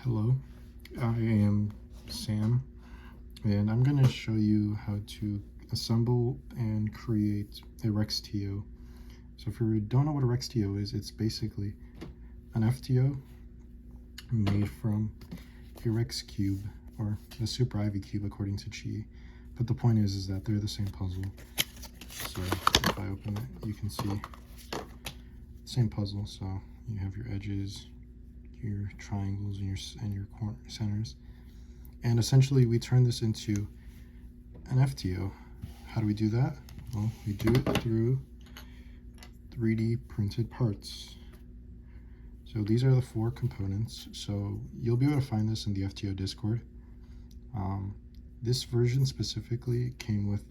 Hello, I am Sam, and I'm going to show you how to assemble and create a RexTO. So if you don't know what a RexTO is, it's basically an FTO made from a Rex cube, or the Super Ivy cube according to Chi. But the point is that they're the same puzzle. So if I open it, you can see same puzzle. So you have your edges, your triangles, and your corner centers. And essentially we turn this into an FTO. How do we do that? Well, we do it through 3D printed parts. So these are the 4 components. So you'll be able to find this in the FTO Discord. This version specifically came with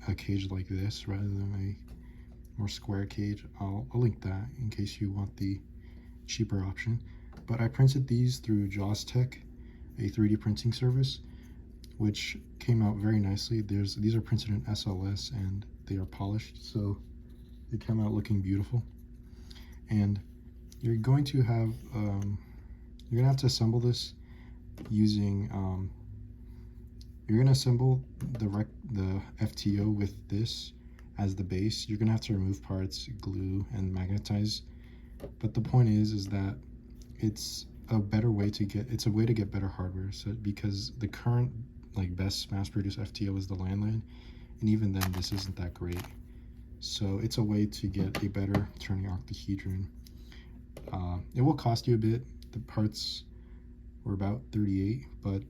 a cage like this rather than a more square cage. I'll link that in case you want the cheaper option. But I printed these through Jaws Tech, a 3D printing service, which came out very nicely. These are printed in SLS and they are polished, so they came out looking beautiful. And you're going to have to assemble this using you're going to assemble the FTO with this as the base. You're going to have to remove parts, glue, and magnetize. But the point is that it's a better way to get better hardware. So because the current best mass-produced FTO is the Landline, and even then this isn't that great. So it's a way to get a better turning octahedron. It will cost you a bit. The parts were about 38, but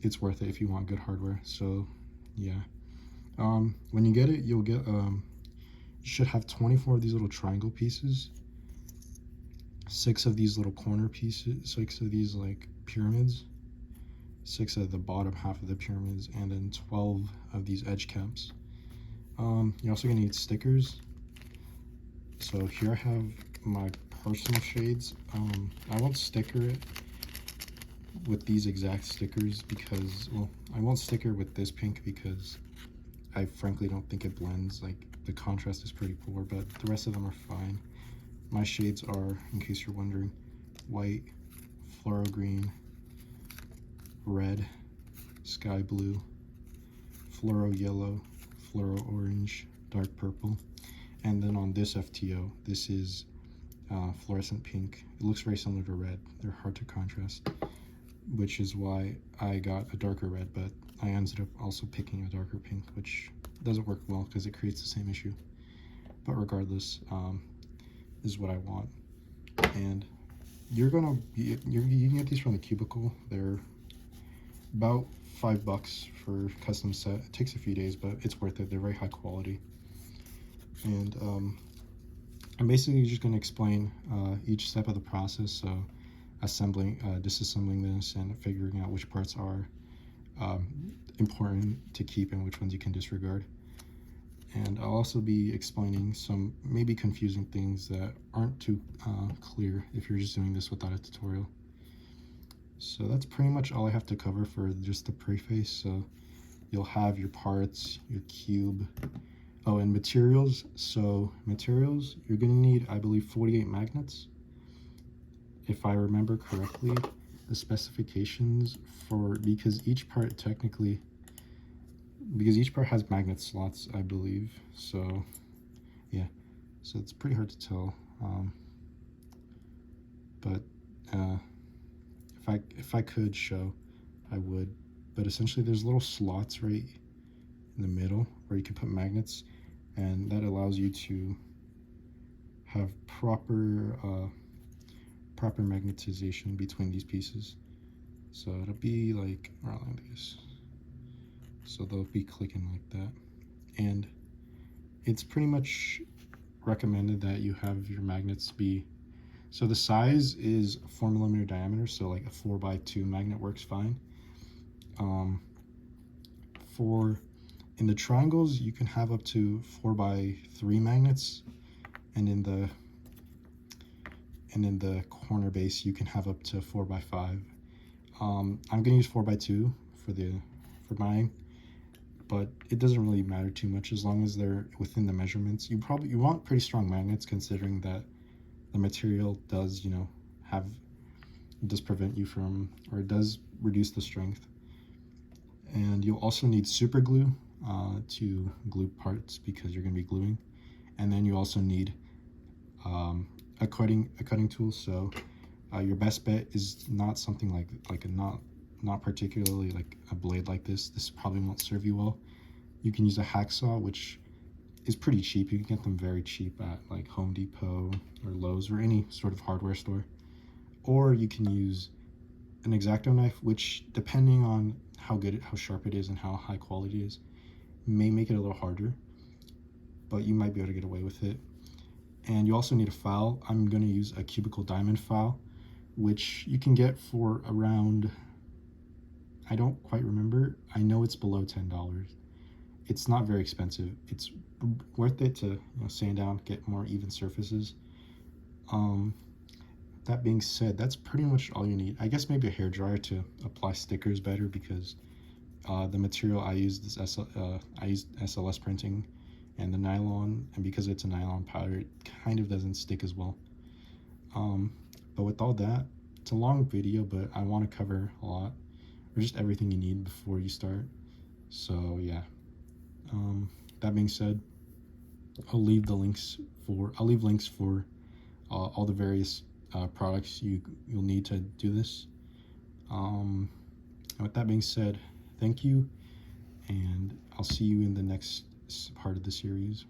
it's worth it if you want good hardware. So yeah, when you get it, you'll get you should have 24 of these little triangle pieces, 6 of these little corner pieces, 6 of these like pyramids, 6 of the bottom half of the pyramids, and then 12 of these edge caps. You're also gonna need stickers. So here I have my personal shades. I won't sticker it with these exact stickers because, well, I won't sticker with this pink because I frankly don't think it blends. Like, the contrast is pretty poor, but the rest of them are fine. My shades are, in case you're wondering, white, fluoro green, red, sky blue, fluoro yellow, fluoro orange, dark purple. And then on this FTO, this is fluorescent pink. It looks very similar to red. They're hard to contrast, which is why I got a darker red, but I ended up also picking a darker pink, which doesn't work well because it creates the same issue. But regardless, this is what I want. And you can get these from the Cubicle. They're about $5 for custom set. It takes a few days, but it's worth it. They're very high quality. And I'm basically just going to explain each step of the process. So disassembling this and figuring out which parts are important to keep and which ones you can disregard. And I'll also be explaining some maybe confusing things that aren't too clear if you're just doing this without a tutorial. So that's pretty much all I have to cover for just the preface. So you'll have your parts, your cube. Oh, and materials. So materials, you're going to need, I believe, 48 magnets. If I remember correctly, the specifications because each part has magnet slots, I believe. So yeah, so it's pretty hard to tell. But if I could show, I would. But essentially, there's little slots right in the middle where you can put magnets, and that allows you to have proper magnetization between these pieces. So it'll be like around like this. So they'll be clicking like that. And it's pretty much recommended that you have your magnets be, so the size is 4mm diameter, so like a 4x2 magnet works fine. In the triangles, you can have up to 4x3 magnets, and in the corner base, you can have up to 4x5. I'm gonna use 4x2 for mine, but it doesn't really matter too much as long as they're within the measurements. You want pretty strong magnets, considering that the material does, have It does prevent you from, or it does reduce the strength. And you'll also need super glue to glue parts because you're going to be gluing. And then you also need a cutting tool. So your best bet is not something like a not particularly like a blade like this. This probably won't serve you well. You can use a hacksaw, which is pretty cheap. You can get them very cheap at like Home Depot or Lowe's or any sort of hardware store. Or you can use an X-Acto knife, which depending on how sharp it is and how high quality it is, may make it a little harder, but you might be able to get away with it. And you also need a file. I'm going to use a cubical diamond file, which you can get for around, I don't quite remember. I know it's below $10. It's not very expensive. It's worth it to sand down, get more even surfaces. That being said, that's pretty much all you need. I guess maybe a hairdryer to apply stickers better, because the material I used is I used SLS printing, and the nylon, and because it's a nylon powder, it kind of doesn't stick as well. But with all that, it's a long video, but I want to cover a lot, or just everything you need before you start. So yeah. That being said, I'll leave links for all the various products you'll need to do this. And with that being said, thank you, and I'll see you in the next part of the series.